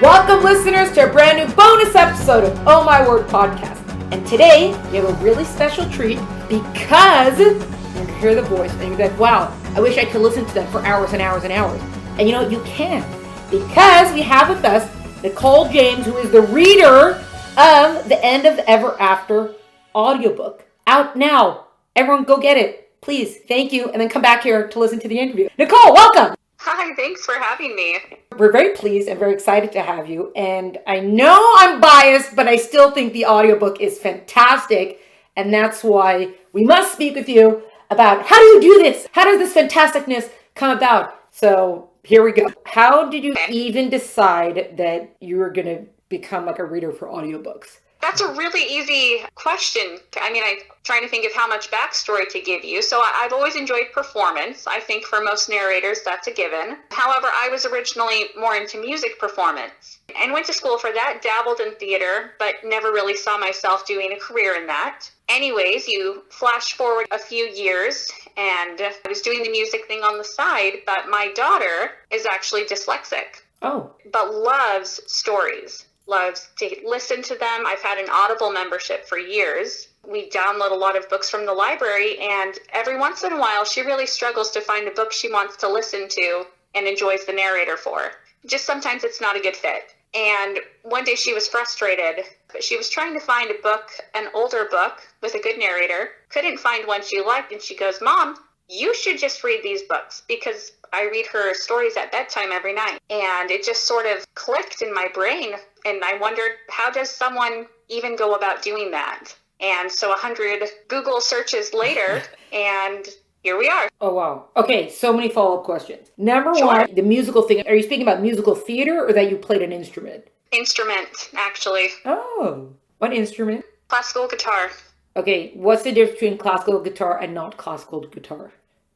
Welcome, listeners, to a brand new bonus episode of Oh My Word podcast. And today, we have a really special treat because you're going to hear the voice and you're like, wow, I wish I could listen to them for hours and hours and hours. And you know, you can, because we have with us Nichole James, who is the reader of the End of Ever After audiobook. Out now. Everyone go get it. Please. Thank you. And then come back here to listen to the interview. Nichole, welcome. Hi, thanks for having me. We're very pleased and very excited to have you. And I know I'm biased, but I still think the audiobook is fantastic. And that's why we must speak with you about how do you do this? How does this fantasticness come about? So here we go. How did you even decide that you were going to become like a reader for audiobooks? That's a really easy question. I mean, I'm trying to think of how much backstory to give you. So I've always enjoyed performance. I think for most narrators, that's a given. However, I was originally more into music performance and went to school for that, dabbled in theater, but never really saw myself doing a career in that. Anyways, you flash forward a few years and I was doing the music thing on the side, but my daughter is actually dyslexic. Oh. But loves stories. Loves to listen to them. I've had an Audible membership for years. We download a lot of books from the library, and every once in a while, she really struggles to find a book she wants to listen to and enjoys the narrator for. Just sometimes it's not a good fit. And one day she was frustrated. She was trying to find a book, an older book with a good narrator, couldn't find one she liked, and she goes, "Mom, you should just read these books," because I read her stories at bedtime every night. And it just sort of clicked in my brain. And I wondered, how does someone even go about doing that? And so 100 Google searches later, and here we are. Oh, wow. Okay, so many follow-up questions. Number one, the musical thing. Are you speaking about musical theater or that you played an instrument? Instrument, actually. Oh, what instrument? Classical guitar. Okay, what's the difference between classical guitar and not classical guitar?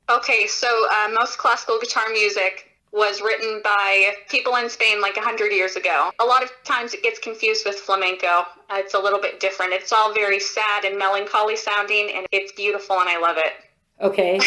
Okay, so most classical guitar music was written by people in Spain like 100 years ago. A lot of times it gets confused with flamenco. It's a little bit different. It's all very sad and melancholy sounding, and it's beautiful, and I love it. Okay.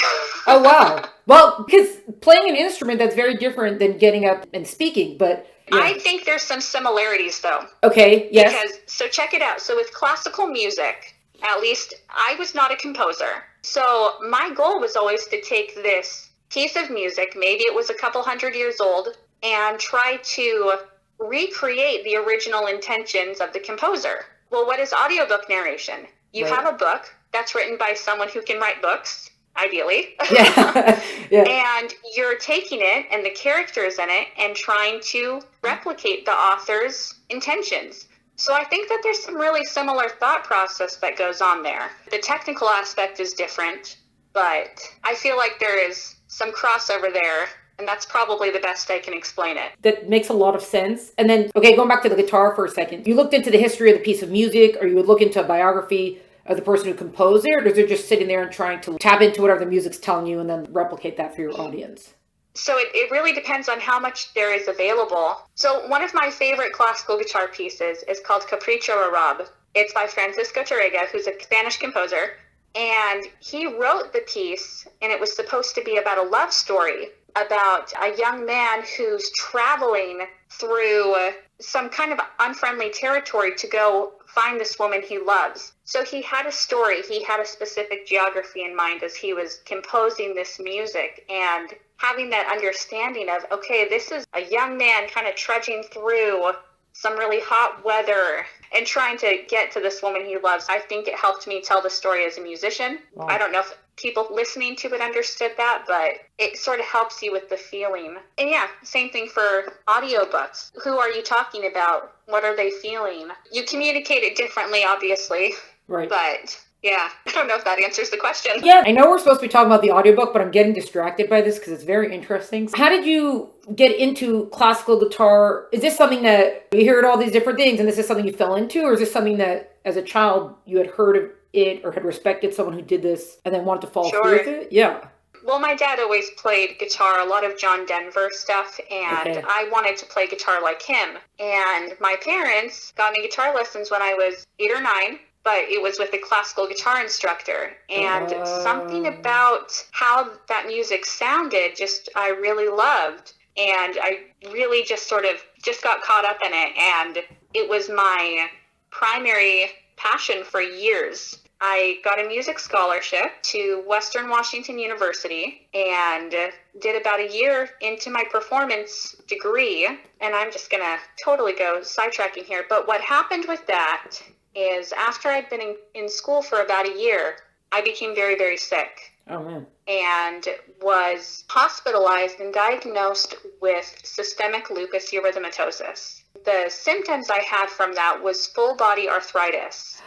Oh, wow. Well, because playing an instrument, that's very different than getting up and speaking, but... Yeah. I think there's some similarities, though. Okay, yes. Because, so check it out. So with classical music, at least I was not a composer. So my goal was always to take this piece of music, maybe it was a couple hundred years old, and try to recreate the original intentions of the composer. Well, what is audiobook narration? You have a book that's written by someone who can write books, ideally. Yeah. Yeah. And you're taking it and the characters in it and trying to replicate the author's intentions. So I think that there's some really similar thought process that goes on there. The technical aspect is different, but I feel like there is some crossover there, and that's probably the best I can explain it. That makes a lot of sense. And then, okay, going back to the guitar for a second, you looked into the history of the piece of music, or you would look into a biography of the person who composed it, or is it just sitting there and trying to tap into whatever the music's telling you and then replicate that for your audience? So it really depends on how much there is available. So one of my favorite classical guitar pieces is called Capricho Arab. It's by Francisco Tárrega, who's a Spanish composer. And he wrote the piece, and it was supposed to be about a love story about a young man who's traveling through some kind of unfriendly territory to go find this woman he loves. So he had a story, he had a specific geography in mind as he was composing this music, and having that understanding of, okay, this is a young man kind of trudging through some really hot weather and trying to get to this woman he loves. I think it helped me tell the story as a musician. Wow. I don't know if people listening to it understood that, but it sort of helps you with the feeling. And yeah, same thing for audiobooks. Who are you talking about? What are they feeling? You communicate it differently, obviously. Right. But yeah, I don't know if that answers the question. Yeah, I know we're supposed to be talking about the audiobook, but I'm getting distracted by this because it's very interesting. How did you get into classical guitar? Is this something that you heard all these different things and this is something you fell into? Or is this something that as a child you had heard of it or had respected someone who did this and then wanted to follow through with it? Yeah. Well, my dad always played guitar, a lot of John Denver stuff, and I wanted to play guitar like him. And my parents got me guitar lessons when I was 8 or 9. But it was with a classical guitar instructor. And something about how that music sounded, just I really loved. and I really just got caught up in it, and it was my primary passion for years. I got a music scholarship to Western Washington University and did about a year into my performance degree. And I'm just going to totally go sidetracking here. But what happened with that is after I'd been in school for about a year, I became very, very sick. Oh, man. And was hospitalized and diagnosed with systemic lupus erythematosus. The symptoms I had from that was full body arthritis.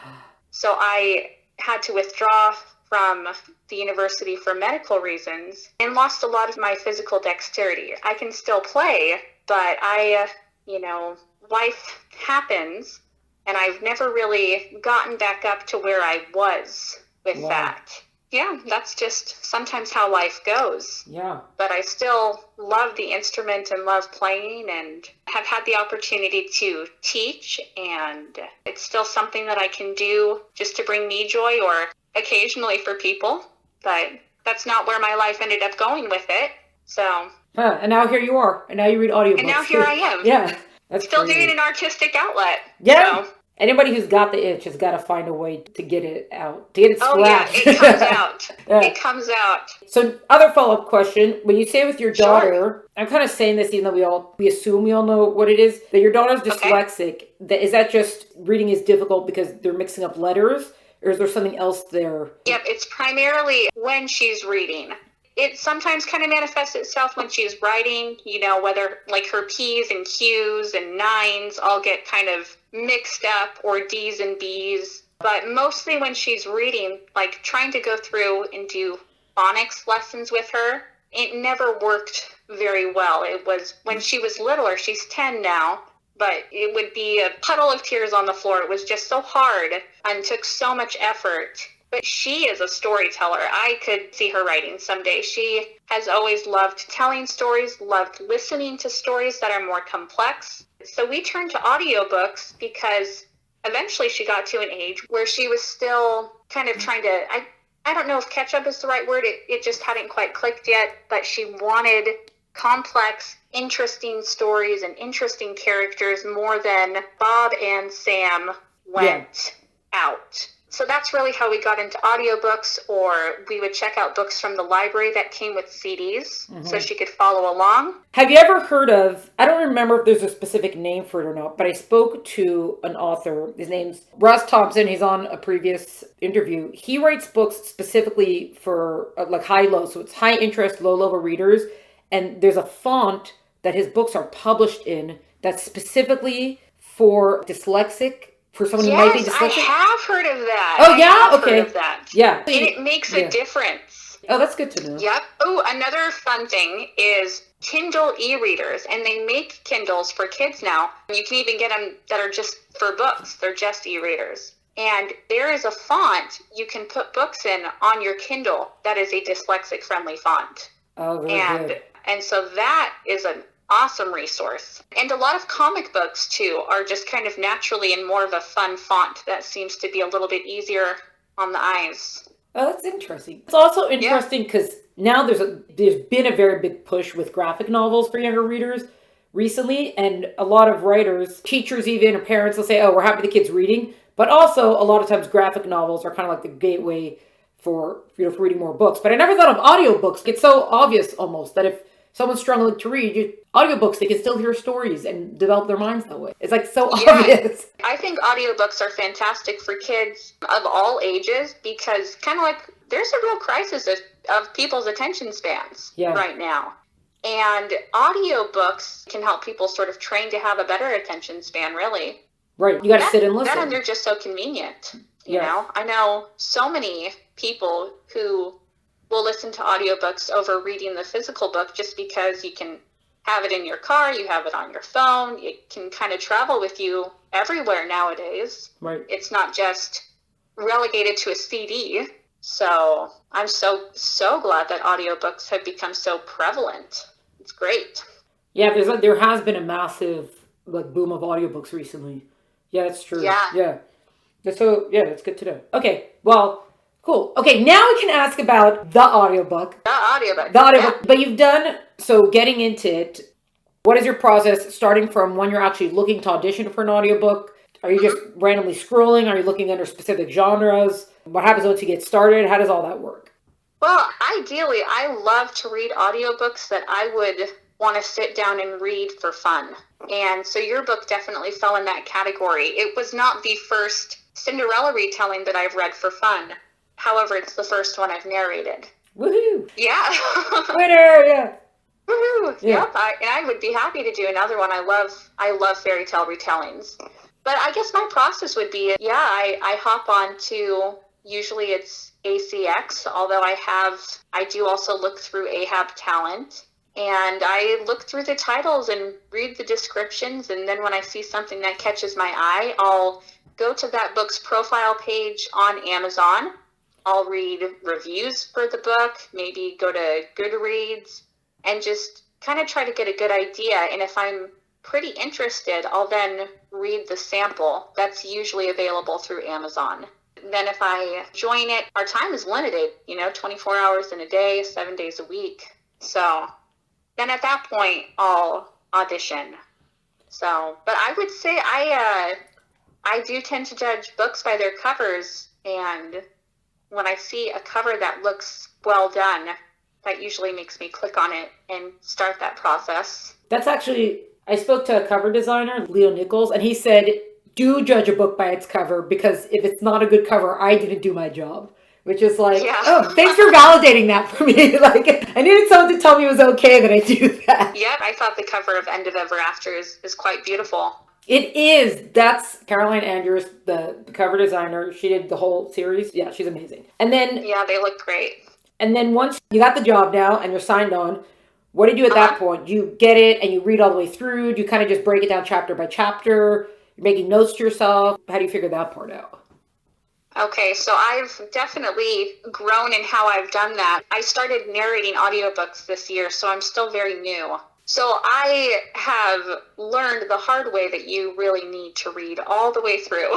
So I had to withdraw from the university for medical reasons and lost a lot of my physical dexterity. I can still play, but life happens, and I've never really gotten back up to where I was with that. Yeah, that's just sometimes how life goes. Yeah. But I still love the instrument and love playing and have had the opportunity to teach, and it's still something that I can do just to bring me joy or occasionally for people. But that's not where my life ended up going with it. So. And now here you are. And now you read audiobooks. And now here I am. Yeah. That's still crazy. doing an artistic outlet. Yeah. So. Anybody who's got the itch has got to find a way to get it out, to get it scratched. Oh, yeah, it comes out. Yeah. It comes out. So, other follow-up question. When you say with your daughter, I'm kind of saying this even though we assume we all know what it is, that your daughter's dyslexic. Okay. Is that just reading is difficult because they're mixing up letters? Or is there something else there? Yep, it's primarily when she's reading. It sometimes kind of manifests itself when she's writing, whether like her P's and Q's and nines all get kind of mixed up, or D's and B's. But mostly when she's reading, like trying to go through and do phonics lessons with her, it never worked very well. It was when she was littler, she's 10 now, but it would be a puddle of tears on the floor. It was just so hard and took so much effort. But she is a storyteller. I could see her writing someday. She has always loved telling stories, loved listening to stories that are more complex. So we turned to audiobooks because eventually she got to an age where she was still kind of trying to, I don't know if catch up is the right word. It just hadn't quite clicked yet, but she wanted complex, interesting stories and interesting characters more than Bob and Sam went out. So that's really how we got into audiobooks, or we would check out books from the library that came with CDs so she could follow along. Have you ever heard of, I don't remember if there's a specific name for it or not, but I spoke to an author. His name's Russ Thompson. He's on a previous interview. He writes books specifically for like high-low. So it's high interest, low-level readers. And there's a font that his books are published in that's specifically for dyslexic. For someone who might be dyslexic? I have heard of that. Oh, yeah? Okay. Heard of that. Yeah. And it makes a difference. Oh, that's good to know. Yep. Oh, another fun thing is Kindle e-readers, and they make Kindles for kids now. You can even get them that are just for books. They're just e-readers. And there is a font you can put books in on your Kindle that is a dyslexic-friendly font. Oh, very good. And so that is an awesome resource. And a lot of comic books too are just kind of naturally in more of a fun font that seems to be a little bit easier on the eyes. Oh, that's interesting. It's also interesting because now there's been a very big push with graphic novels for younger readers recently, and a lot of writers, teachers even, or parents will say, oh, we're happy the kid's reading, but also a lot of times graphic novels are kind of like the gateway for for reading more books. But I never thought of audiobooks. It's so obvious almost that if someone's struggling to read, audiobooks, they can still hear stories and develop their minds that way. It's like so obvious. I think audiobooks are fantastic for kids of all ages because kind of like there's a real crisis of people's attention spans right now. And audiobooks can help people sort of train to have a better attention span, really. Right. You got to sit and listen. And they're just so convenient. You know, I know so many people who will listen to audiobooks over reading the physical book just because you can have it in your car, you have it on your phone, it can kind of travel with you everywhere nowadays. Right. It's not just relegated to a CD. So I'm so glad that audiobooks have become so prevalent. It's great. Yeah, there has been a massive boom of audiobooks recently. Yeah, that's true. Yeah. So that's good to know. Okay, well, cool. Okay, now we can ask about the audiobook. The audiobook. Yeah. But you've done, so getting into it, What is your process starting from when you're actually looking to audition for an audiobook? Are you just randomly scrolling? Are you looking under specific genres? What happens once you get started? How does all that work? Well, ideally, I love to read audiobooks that I would want to sit down and read for fun. And so your book definitely fell in that category. It was not the first Cinderella retelling that I've read for fun. However, it's the first one I've narrated. Woohoo! Yeah. Winner, yeah. Woohoo! Yeah. Yep. I would be happy to do another one. I love fairy tale retellings. But I guess my process would be, I hop on to, usually it's ACX, although I do also look through Ahab Talent. And I look through the titles and read the descriptions. And then when I see something that catches my eye, I'll go to that book's profile page on Amazon. I'll read reviews for the book, maybe go to Goodreads, and just kind of try to get a good idea. And if I'm pretty interested, I'll then read the sample that's usually available through Amazon. Then if I join it, our time is limited, 24 hours in a day, 7 days a week. So then at that point, I'll audition. So, but I would say I do tend to judge books by their covers, and when I see a cover that looks well done, that usually makes me click on it and start that process. That's actually, I spoke to a cover designer, Leo Nicholes, and he said, do judge a book by its cover, because if it's not a good cover, I didn't do my job. Which is like, oh, thanks for validating that for me. Like, I needed someone to tell me it was okay that I do that. Yep, I thought the cover of End of Ever After is quite beautiful. It is. That's Caroline Andrews, the cover designer. She did the whole series. Yeah, she's amazing. And then... yeah, they look great. And then once you got the job now and you're signed on, what do you do at that point? Do you get it and you read all the way through? Do you kind of just break it down chapter by chapter? You're making notes to yourself? How do you figure that part out? Okay, so I've definitely grown in how I've done that. I started narrating audiobooks this year, so I'm still very new. So I have learned the hard way that you really need to read all the way through.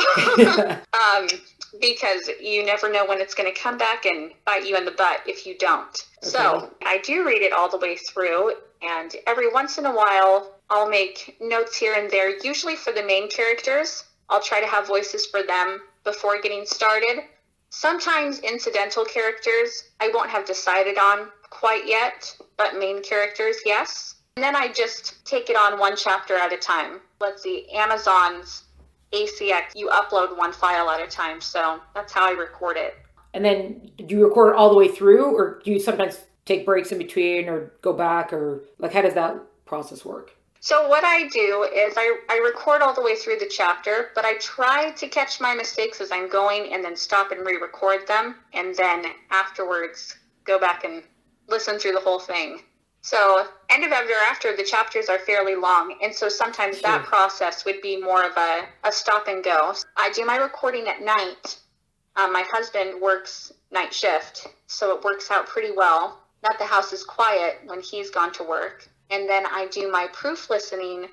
Because you never know when it's going to come back and bite you in the butt if you don't. Okay. So I do read it all the way through, and every once in a while, I'll make notes here and there, usually for the main characters. I'll try to have voices for them before getting started. Sometimes incidental characters I won't have decided on quite yet, but main characters, yes. And then I just take it on one chapter at a time. Let's see, Amazon's ACX, you upload one file at a time, so that's how I record it. And then do you record it all the way through, or do you sometimes take breaks in between or go back, or like how does that process work? So what I do is I record all the way through the chapter, but I try to catch my mistakes as I'm going and then stop and re-record them, and then afterwards go back and listen through the whole thing. So End of Ever After, the chapters are fairly long, and so sometimes that process would be more of a stop and go. I do my recording at night. My husband works night shift, so it works out pretty well that the house is quiet when he's gone to work. And then I do my proof listening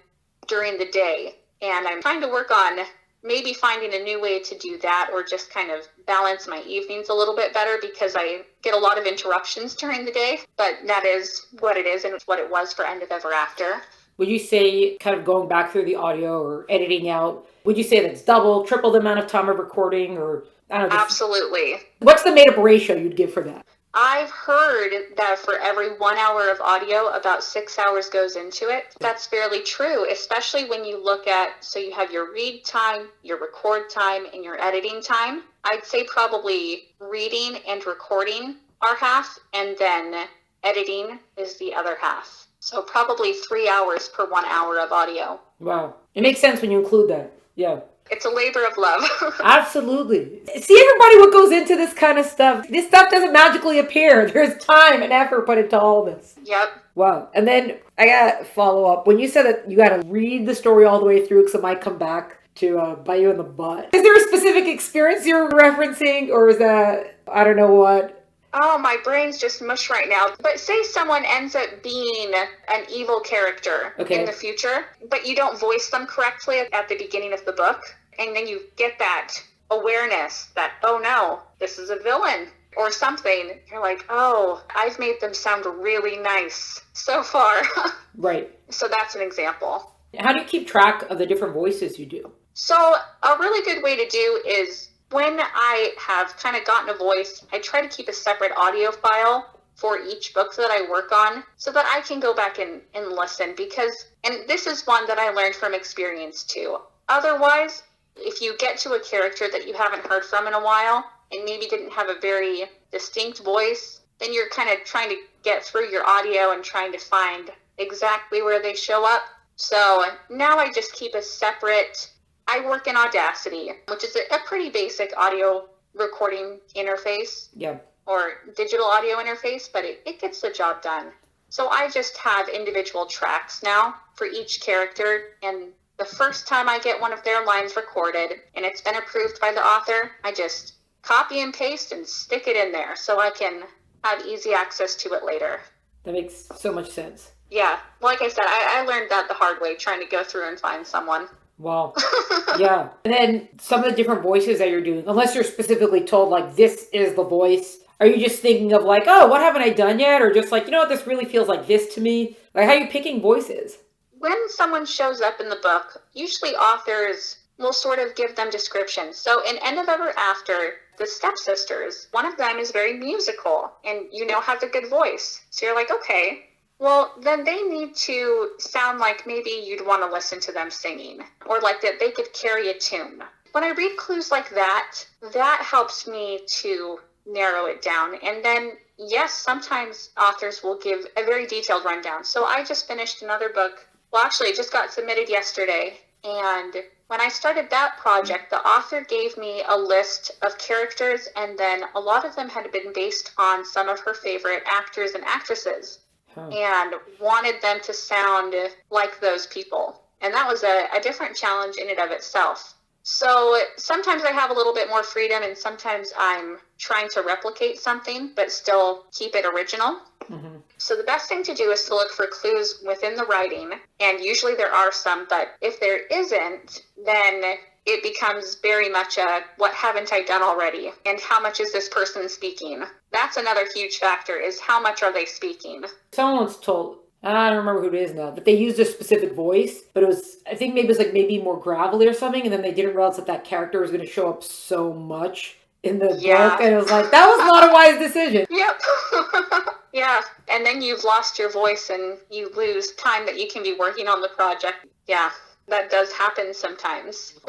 during the day. And I'm trying to work on maybe finding a new way to do that, or just kind of balance my evenings a little bit better, because I get a lot of interruptions during the day. But that is what it is, and it's what it was for End of Ever After. Would you say, kind of going back through the audio or editing out, would you say that's double, triple the amount of time of recording, or I don't know? Absolutely. What's the made-up ratio you'd give for that? I've heard that for every 1 hour of audio, about 6 hours goes into it. That's fairly true, especially when you look at, so you have your read time, your record time, and your editing time. I'd say probably reading and recording are half, and then editing is the other half. So probably 3 hours per 1 hour of audio. Wow. It makes sense when you include that. Yeah. It's a labor of love. Absolutely. See, everybody, what goes into this kind of stuff. This stuff doesn't magically appear. There's time and effort put into all this. Yep. Wow. And then I got to follow up. When you said that you got to read the story all the way through because it might come back to bite you in the butt. Is there a specific experience you're referencing, or is that, I don't know what? Oh, my brain's just mush right now. But say someone ends up being an evil character in the future, but you don't voice them correctly at the beginning of the book. And then you get that awareness that, oh no, this is a villain. or something, you're like, oh, I've made them sound really nice so far. Right. So that's an example. How do you keep track of the different voices you do? So a really good way to do is when I have kind of gotten a voice, I try to keep a separate audio file for each book that I work on so that I can go back and listen and this is one that I learned from experience too. Otherwise, if you get to a character that you haven't heard from in a while and maybe didn't have a very distinct voice, then you're kind of trying to get through your audio and trying to find exactly where they show up. So now I just keep a separate, I work in Audacity, which is a pretty basic audio recording interface. Yeah. Or digital audio interface, but it gets the job done. So I just have individual tracks now for each character, and the first time I get one of their lines recorded and it's been approved by the author, I just copy and paste and stick it in there so I can have easy access to it later. That makes so much sense. Yeah, like I said, I learned that the hard way, trying to go through and find someone. Wow. Yeah. And then some of the different voices that you're doing, unless you're specifically told, like, this is the voice, are you just thinking of, like, oh, what haven't I done yet? Or just like, you know what, this really feels like this to me? Like, how are you picking voices? When someone shows up in the book, usually authors will sort of give them descriptions. So in End of Ever After, the stepsisters, one of them is very musical and has a good voice. So you're like, okay, well, then they need to sound like maybe you'd want to listen to them singing, or like that they could carry a tune. When I read clues like that, that helps me to narrow it down. And then, yes, sometimes authors will give a very detailed rundown. So I just finished another book. Well, actually, it just got submitted yesterday. And when I started that project, the author gave me a list of characters, and then a lot of them had been based on some of her favorite actors and actresses. And wanted them to sound like those people. And that was a different challenge in and of itself. So sometimes I have a little bit more freedom, and sometimes I'm trying to replicate something, but still keep it original. Mm-hmm. So the best thing to do is to look for clues within the writing. And usually there are some, but if there isn't, then it becomes very much a, what haven't I done already? And how much is this person speaking? That's another huge factor, is how much are they speaking? Someone once told, I don't remember who it is now, but they used a specific voice, but it was, I think maybe it was like maybe more gravelly or something, and then they didn't realize that character was going to show up so much in the book, and it was like, that was not a wise decision. Yep. Yeah, and then you've lost your voice and you lose time that you can be working on the project. Yeah. That does happen sometimes.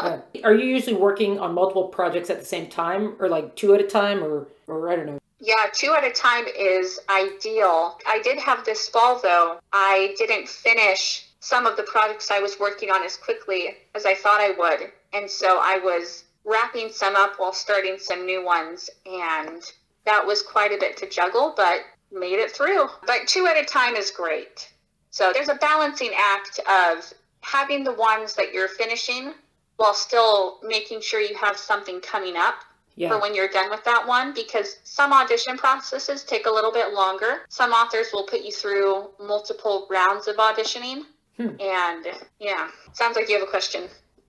Yeah. Are you usually working on multiple projects at the same time, or like 2 at a time, or I don't know? Yeah, 2 at a time is ideal. I did have this fall, though. I didn't finish some of the projects I was working on as quickly as I thought I would. And so I was wrapping some up while starting some new ones. And that was quite a bit to juggle, but made it through. But 2 at a time is great. So there's a balancing act of having the ones that you're finishing while still making sure you have something coming up for when you're done with that one, because some audition processes take a little bit longer. Some authors will put you through multiple rounds of auditioning. And yeah, sounds like you have a question.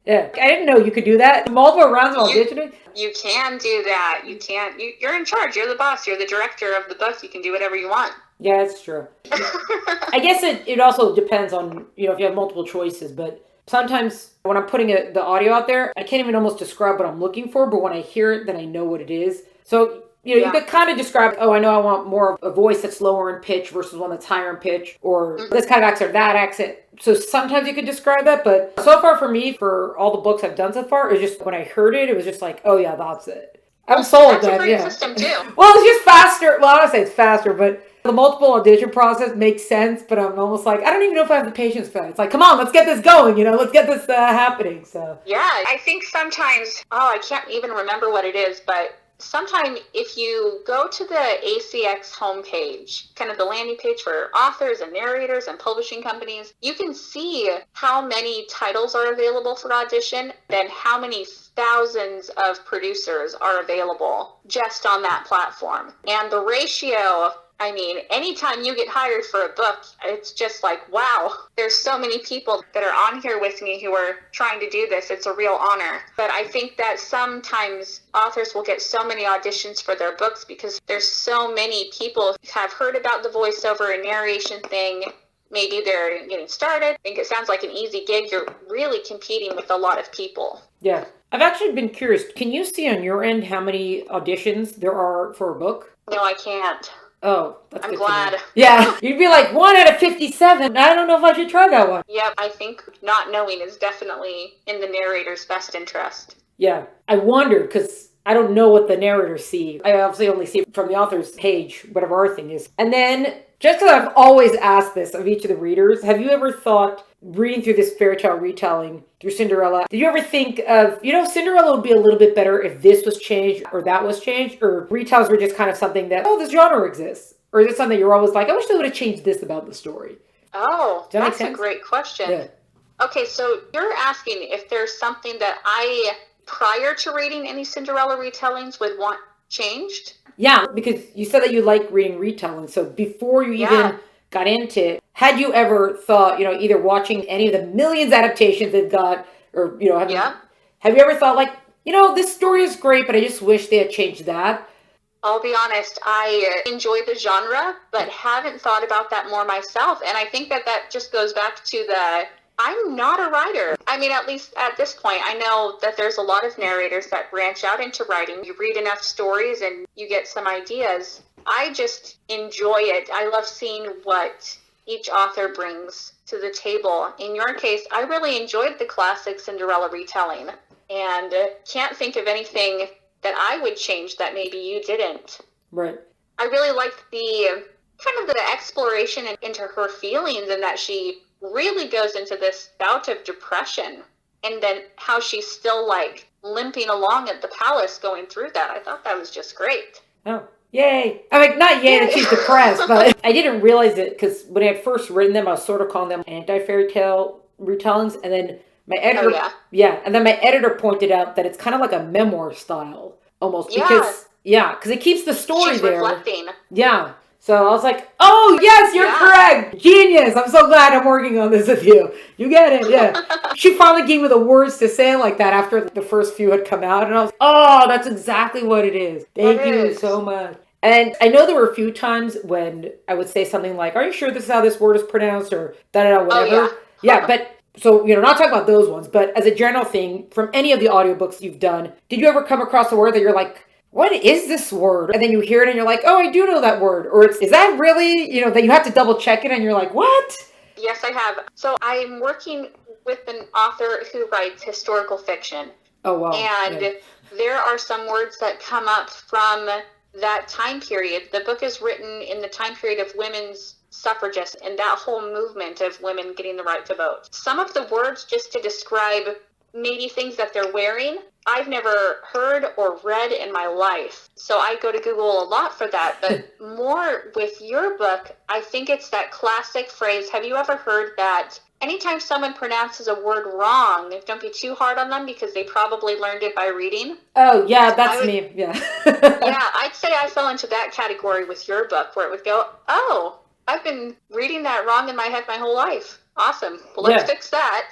Yeah, I didn't know you could do that. Multiple rounds of auditioning? You can do that. You can't. You're in charge. You're the boss. You're the director of the book. You can do whatever you want. Yeah, that's true. I guess it also depends on, if you have multiple choices, but sometimes when I'm putting the audio out there, I can't even almost describe what I'm looking for, but when I hear it, then I know what it is. So, you could kind of describe, I know I want more of a voice that's lower in pitch versus one that's higher in pitch, or this kind of accent or that accent. So sometimes you could describe that, but so far for me, for all the books I've done so far, it's just when I heard it, it was just like, oh yeah, that's it. I'm sold. That's a great system too. Well, it's just faster. Well, I don't say it's faster, but the multiple audition process makes sense, but I'm almost like, I don't even know if I have the patience for that. It's like, come on, let's get this going, let's get this happening. So yeah, I think sometimes, I can't even remember what it is, but sometimes if you go to the ACX homepage, kind of the landing page for authors and narrators and publishing companies, you can see how many titles are available for audition, then how many thousands of producers are available just on that platform. And the ratio I mean, anytime you get hired for a book, it's just like, wow, there's so many people that are on here with me who are trying to do this. It's a real honor. But I think that sometimes authors will get so many auditions for their books because there's so many people who have heard about the voiceover and narration thing. Maybe they're getting started. I think it sounds like an easy gig. You're really competing with a lot of people. Yeah. I've actually been curious. Can you see on your end how many auditions there are for a book? No, I can't. Oh, that's I'm good glad. to know. Yeah, you'd be like 1 out of 57. I don't know if I should try that one. Yep, I think not knowing is definitely in the narrator's best interest. Yeah, I wondered because I don't know what the narrators see. I obviously only see it from the author's page, whatever our thing is. And then, just because I've always asked this of each of the readers, have you ever thought, reading through this fairy tale retelling through Cinderella, did you ever think of, Cinderella would be a little bit better if this was changed or that was changed? Or retells were just kind of something that, oh, this genre exists? Or is it something you're always like, I wish they would have changed this about the story? Oh, that's a great question. Yeah. Okay, so you're asking if there's something that I, prior to reading any Cinderella retellings, would want changed? Yeah, because you said that you like reading retelling. So before you even got into it, had you ever thought, either watching any of the millions adaptations they've got, or, have you ever thought like, this story is great, but I just wish they had changed that? I'll be honest, I enjoy the genre, but haven't thought about that more myself. And I think that just goes back to I'm not a writer. I mean, at least at this point, I know that there's a lot of narrators that branch out into writing. You read enough stories and you get some ideas. I just enjoy it. I love seeing what each author brings to the table. In your case, I really enjoyed the classic Cinderella retelling and can't think of anything that I would change that maybe you didn't. Right. I really liked the kind of the exploration into her feelings and that she really goes into this bout of depression and then how she's still like limping along at the palace going through that. I thought that was just great. Oh, yay. I mean, not yay that she's depressed, but I didn't realize it because when I had first written them, I was sort of calling them anti-fairy tale retellings. And then my editor, and then my editor pointed out that it's kind of like a memoir style almost because it keeps the story she's there. Reflecting. Yeah. So I was like, oh, yes, you're correct. Genius. I'm so glad I'm working on this with you. You get it. Yeah. She finally gave me the words to say like that after the first few had come out. And I was, oh, that's exactly what it is. Thank you so much. And I know there were a few times when I would say something like, are you sure this is how this word is pronounced? Or da-da-da, whatever. Yeah, but so, not talking about those ones, but as a general thing, from any of the audiobooks you've done, did you ever come across a word that you're like, what is this word? And then you hear it and you're like, oh, I do know that word. Or is that really, that you have to double check it and you're like, what? Yes, I have. So I'm working with an author who writes historical fiction. Oh, wow. And there are some words that come up from that time period. The book is written in the time period of women's suffragists and that whole movement of women getting the right to vote. Some of the words just to describe maybe things that they're wearing, I've never heard or read in my life. So I go to Google a lot for that. But more with your book, I think it's that classic phrase. Have you ever heard that anytime someone pronounces a word wrong, don't be too hard on them because they probably learned it by reading? Oh, yeah, that's me. Yeah. Yeah, I'd say I fell into that category with your book where it would go, oh, I've been reading that wrong in my head my whole life. Awesome. Well, let's fix that.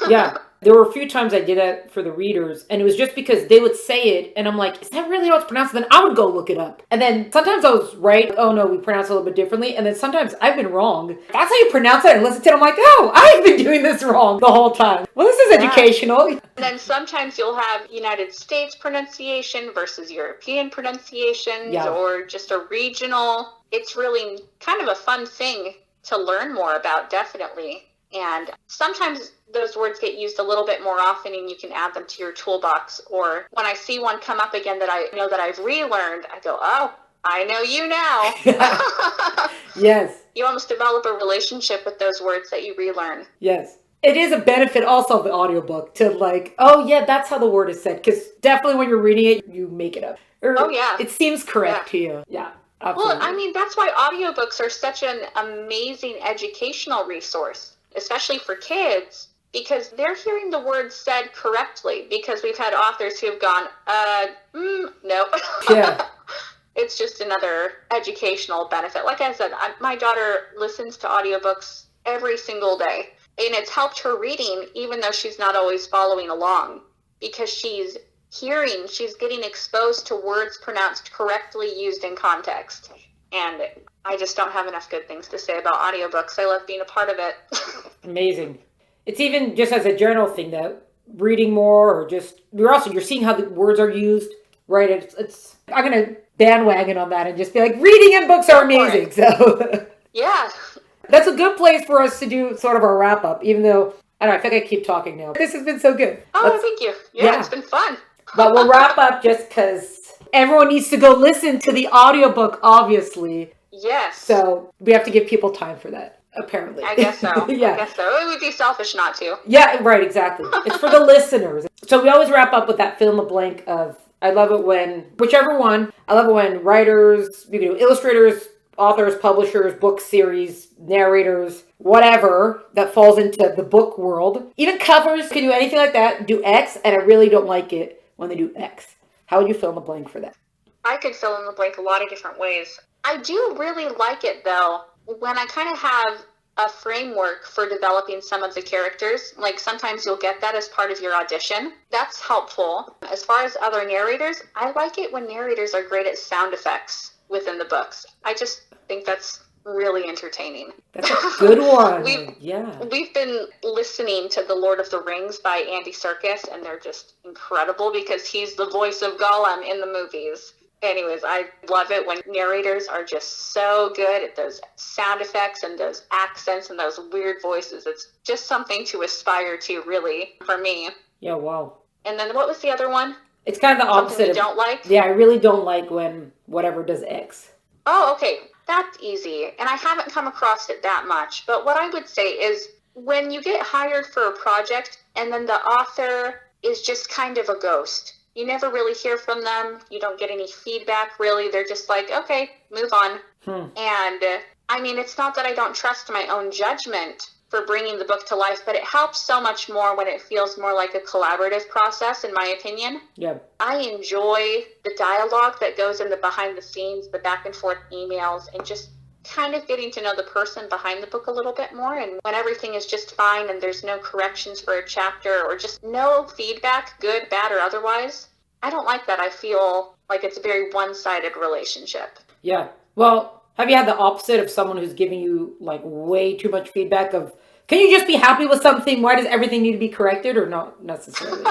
Yeah. There were a few times I did that for the readers, and it was just because they would say it, and I'm like, is that really how it's pronounced? Then I would go look it up. And then sometimes I was right. Oh, no, we pronounce it a little bit differently. And then sometimes I've been wrong. That's how you pronounce it. And listen to it. I'm like, oh, I've been doing this wrong the whole time. Well, this is educational. And then sometimes you'll have United States pronunciation versus European pronunciations or just a regional. It's really kind of a fun thing to learn more about, definitely. And sometimes those words get used a little bit more often and you can add them to your toolbox. Or when I see one come up again that I know that I've relearned, I go, oh, I know you now. Yes. You almost develop a relationship with those words that you relearn. Yes. It is a benefit also of the audiobook to like, oh yeah, that's how the word is said. Because definitely when you're reading it, you make it up. Or it seems correct to you. Yeah. Absolutely. Well, I mean, that's why audiobooks are such an amazing educational resource, especially for kids, because they're hearing the words said correctly, because we've had authors who have gone, no. Yeah. it's just another educational benefit. Like I said, my daughter listens to audiobooks every single day, and it's helped her reading, even though she's not always following along, because she's getting exposed to words pronounced correctly used in context. And I just don't have enough good things to say about audiobooks. I love being a part of it. Amazing. It's even just as a general thing that reading more, or just you're seeing how the words are used, right? It's I'm gonna bandwagon on that and just be like, reading and books are amazing. So yeah, that's a good place for us to do sort of our wrap up. Even though I don't know, I think I keep talking now. This has been so good. Thank you. Yeah, it's been fun. But we'll wrap up just because everyone needs to go listen to the audiobook, obviously. Yes. So we have to give people time for that, apparently. I guess so. Yeah. I guess so. It would be selfish not to. Yeah, right, exactly. It's for the listeners. So we always wrap up with that fill in the blank of, I love it when, whichever one, I love it when writers, illustrators, authors, publishers, book series, narrators, whatever that falls into the book world. Even covers can do anything like that, do X, and I really don't like it when they do X. How would you fill in the blank for that? I could fill in the blank a lot of different ways. I do really like it, though, when I kind of have a framework for developing some of the characters. Like, sometimes you'll get that as part of your audition. That's helpful. As far as other narrators, I like it when narrators are great at sound effects within the books. I just think that's really entertaining. That's a good one. We've been listening to The Lord of the Rings by Andy Serkis, and they're just incredible because he's the voice of Gollum in the movies. Anyways, I love it when narrators are just so good at those sound effects and those accents and those weird voices. It's just something to aspire to, really, for me. Yeah, wow. And then what was the other one? It's kind of the opposite. Something you don't like? Yeah, I really don't like when whatever does X. Oh, okay. That's easy. And I haven't come across it that much. But what I would say is when you get hired for a project and then the author is just kind of a ghost. You never really hear from them. You don't get any feedback, really. They're just like, okay, move on. And I mean, it's not that I don't trust my own judgment for bringing the book to life, but it helps so much more when it feels more like a collaborative process, in my opinion. Yeah. I enjoy the dialogue that goes in the behind the scenes, the back and forth emails, and just kind of getting to know the person behind the book a little bit more. And when everything is just fine and there's no corrections for a chapter or just no feedback, good, bad, or otherwise, I don't like that. I feel like it's a very one-sided relationship. Yeah. Well, have you had the opposite of someone who's giving you like way too much feedback of, can you just be happy with something? Why does everything need to be corrected, or not necessarily?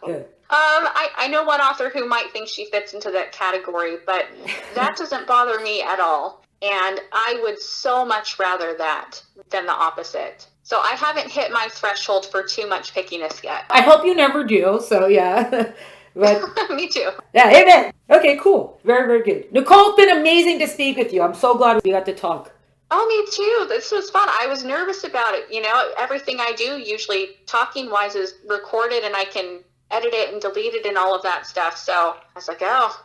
Yeah. I know one author who might think she fits into that category, but that doesn't bother me at all. And I would so much rather that than the opposite. So I haven't hit my threshold for too much pickiness yet. I hope you never do. So yeah. But me too. Yeah, amen. Okay, cool. Very, very good. Nichole, it's been amazing to speak with you. I'm so glad we got to talk. Oh, me too. This was fun. I was nervous about it. You know, everything I do, usually talking-wise, is recorded and I can edit it and delete it and all of that stuff. So I was like, oh,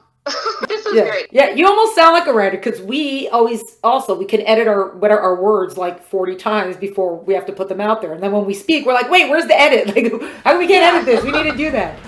this is great. Yeah, you almost sound like a writer because we can edit our words like 40 times before we have to put them out there. And then when we speak, we're like, wait, where's the edit? Like, how come we can't edit this? We need to do that.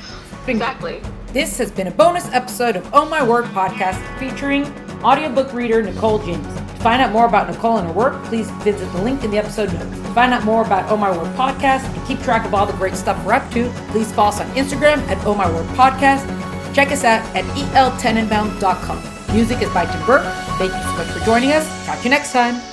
Exactly. This has been a bonus episode of Oh My Word podcast featuring audiobook reader Nichole James. To find out more about Nichole and her work, please visit the link in the episode notes. To find out more about Oh My Word podcast and keep track of all the great stuff we're up to, please follow us on Instagram at Oh My Word podcast. Check us out at eltenenbaum.com. Music is by Tim Burke. Thank you so much for joining us. Talk to you next time.